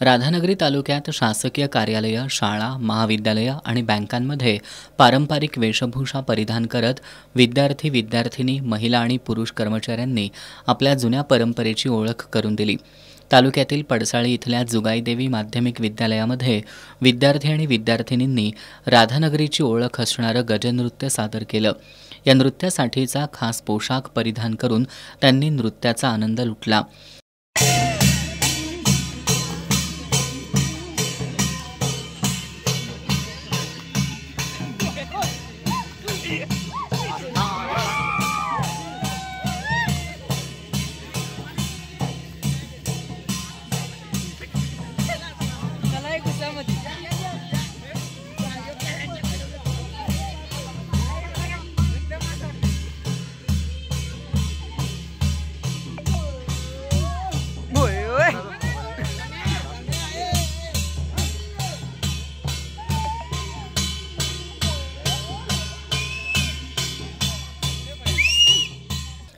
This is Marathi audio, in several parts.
राधानगरी तालुक्यात शासकीय कार्यालय, शाळा, महाविद्यालय आणि बँकांमध्ये पारंपरिक वेशभूषा परिधान करत विद्यार्थी, विद्यार्थिनी, महिला आणि पुरुष कर्मचाऱ्यांनी आपल्या जुन्या परंपरेची ओळख करून दिली। तालुक्यातील पडसाळी इथल्या जुगाईदेवी माध्यमिक विद्यालयामध्ये विद्यार्थी आणि विद्यार्थिनींनी राधानगरीची ओळख असणारं गजनृत्य सादर केलं। या नृत्यासाठीचा खास पोशाख परिधान करून त्यांनी नृत्याचा आनंद लुटला।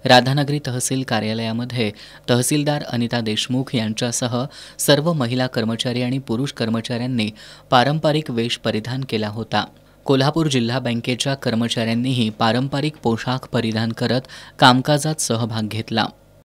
राधानगरी तहसील कार्यालयामध्ये तहसीलदार अनिता देशमुख यांच्यासह सर्व महिला कर्मचारी आणि पुरुष कर्मचाऱ्यांनी पारंपरिक वेश परिधान केला होता। कोल्हापूर जिल्हा बँकेच्या कर्मचाऱ्यांनीही पारंपरिक पोशाख परिधान करत कामकाजात सहभाग घेतला।